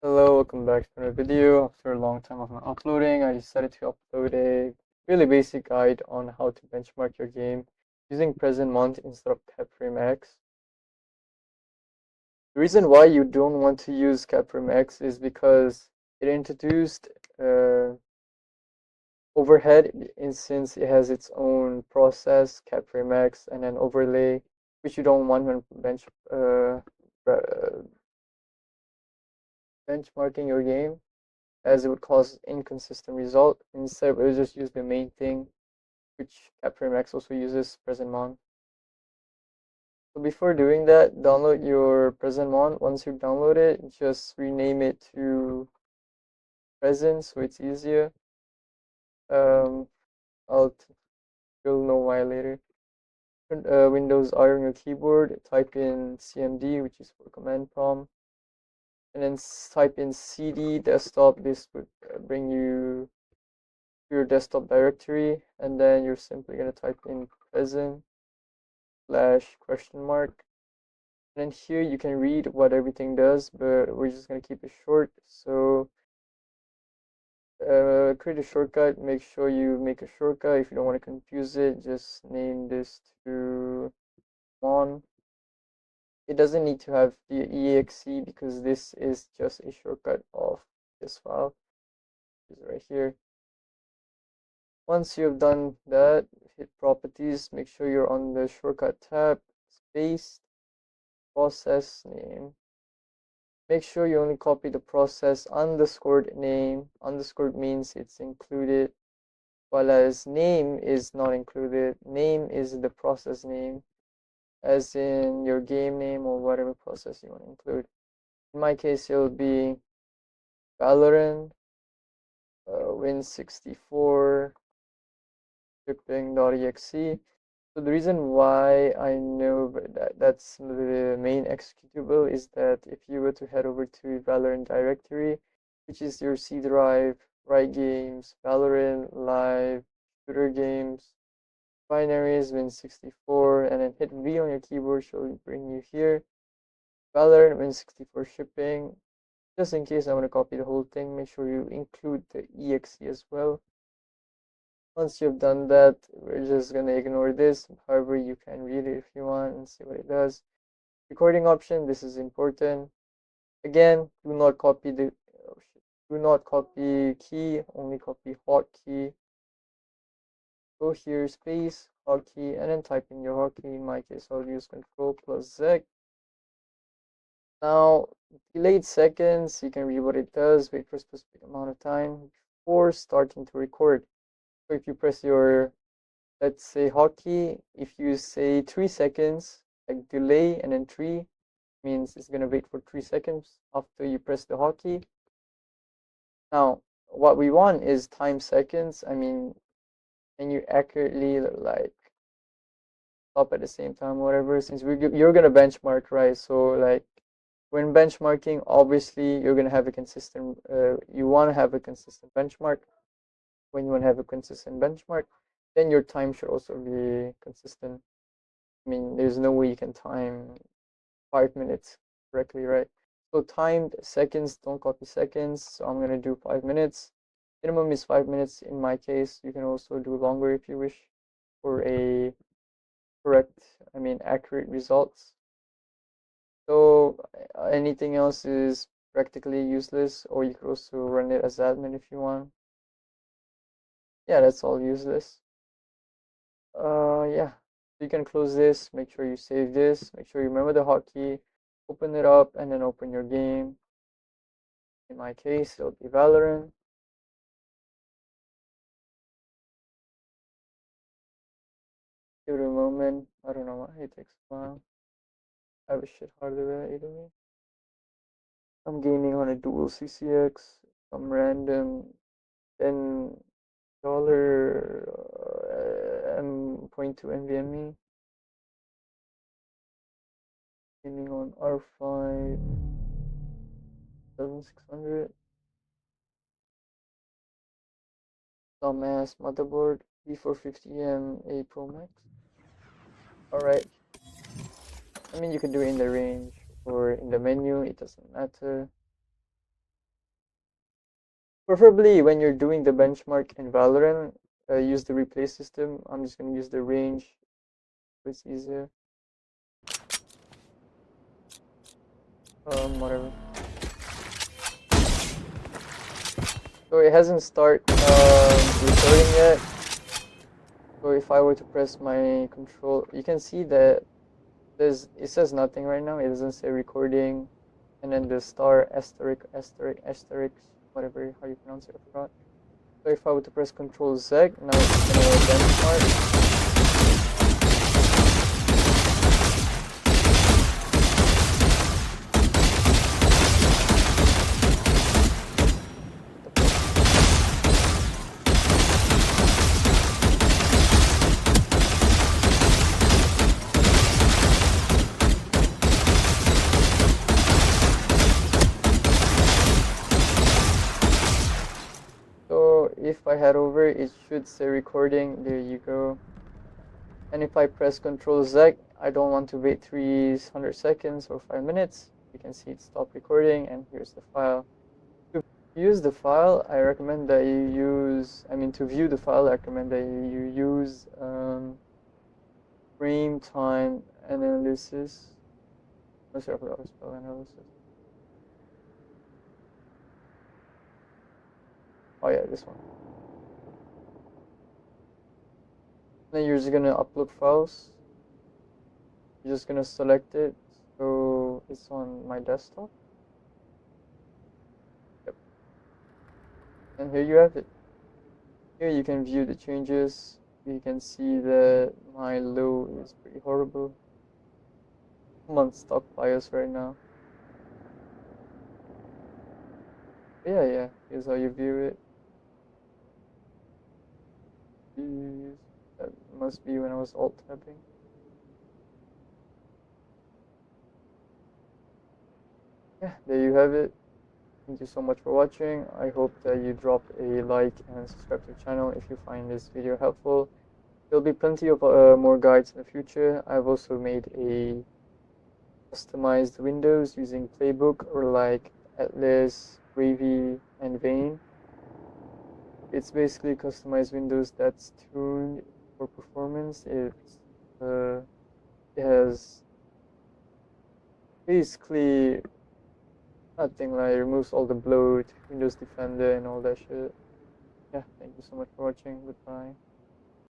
Hello, welcome back to another video. After a long time of not uploading, I decided to upload a really basic guide on how to benchmark your game using PresentMon instead of CapFrameX. The reason why you don't want to use CapFrameX is because it introduced overhead, since it has its own process, CapFrameX, and an overlay, which you don't want when benchmarking your game, as it would cause inconsistent result. Instead, we'll just use the main thing, which CapFrameX also uses, PresentMon. So before doing that, download your PresentMon. Once you download it, just rename it to Present so it's easier. Um, you'll know why later. Windows R on your keyboard, type in CMD, which is for command prompt, and then type in CD desktop. This would bring you your desktop directory, and then you're simply going to type in present /?, and then here you can read what everything does, but we're just going to keep it short. So create a shortcut. Make sure you make a shortcut. If you don't want to confuse it, just name this to mon. It doesn't need to have the exe because this is just a shortcut of this file, which is right here. Once you've done that, hit properties, make sure you're on the shortcut tab, space, process name. Make sure you only copy the process underscored name. Underscored means it's included, while as name is not included. Name is the process name, as in your game name or whatever process you want to include. In my case, it'll be Valorant Win64 scripting.exe. So the reason why I know that's the main executable is that if you were to head over to Valorant directory, which is your C drive, Riot Games, Valorant, Live, Shooter Games, binaries, Win64, and then hit V on your keyboard, she'll bring you here. Valorant Win64 shipping. Just in case I want to copy the whole thing, make sure you include the exe as well. Once you've done that, we're just going to ignore this. However, you can read it if you want and see what it does. Recording option, this is important. Again, do not copy key, only copy hotkey. Go here, space, hotkey, and then type in your hotkey. In my case, I'll use Control+Z. Now, delayed seconds, you can read what it does, wait for a specific amount of time before starting to record. So if you press your, let's say, hotkey, if you say 3 seconds, like delay, and then 3 means it's going to wait for 3 seconds after you press the hotkey. Now, what we want is time seconds. I mean, can you accurately like stop at the same time, whatever, since you're going to benchmark, right? So like when benchmarking, obviously you're going to have a consistent, you want to have a consistent benchmark. When you want to have a consistent benchmark, then your time should also be consistent. I mean, there's no way you can time 5 minutes correctly, right? So timed seconds, don't copy seconds. So I'm going to do 5 minutes. Minimum is 5 minutes in my case. You can also do longer if you wish for a accurate results. So anything else is practically useless, or you could also run it as admin if you want. Yeah, that's all useless. Yeah, you can close this, make sure you save this, make sure you remember the hotkey, open it up, and then open your game. In my case, it'll be Valorant. Give it a moment. I don't know why it takes a while. I have a shit hardware either way. I'm gaming on a dual CCX, some random $10 M.2 NVMe. Gaming on R5 7600. Dumbass motherboard B450M A Pro Max. Alright. I mean, you can do it in the range or in the menu, it doesn't matter. Preferably when you're doing the benchmark in Valorant, use the replay system. I'm just gonna use the range, so it's easier. Whatever. So it hasn't started recording yet. So if I were to press my control, you can see that it says nothing right now. It doesn't say recording, and then the star asterisk, whatever how you pronounce it, I forgot. So if I were to press Control Z, now it's gonna benchmark. So if I head over, it should say recording. There you go. And if I press Control Z, I don't want to wait 300 seconds or 5 minutes. You can see it stopped recording, and here's the file. To use the file, I recommend that you use, to view the file, I recommend that you use frame time analysis. Oh, sorry, I forgot to spell analysis. Oh yeah, this one. Then you're just gonna upload files. You're just gonna select it, so it's on my desktop. Yep. And here you have it. Here you can view the changes. You can see that my low is pretty horrible. I'm on stock BIOS right now. But yeah, here's how you view it. That must be when I was alt tabbing. Yeah, there you have it. Thank you so much for watching. I hope that you drop a like and subscribe to the channel if you find this video helpful. There'll be plenty of more guides in the future. I've also made a customized windows using Playbook or like Atlas, Gravy, and Vane. It's basically customized windows that's tuned for performance. It has basically nothing, like removes all the bloat, Windows Defender, and all that shit. Yeah, thank you so much for watching. Goodbye.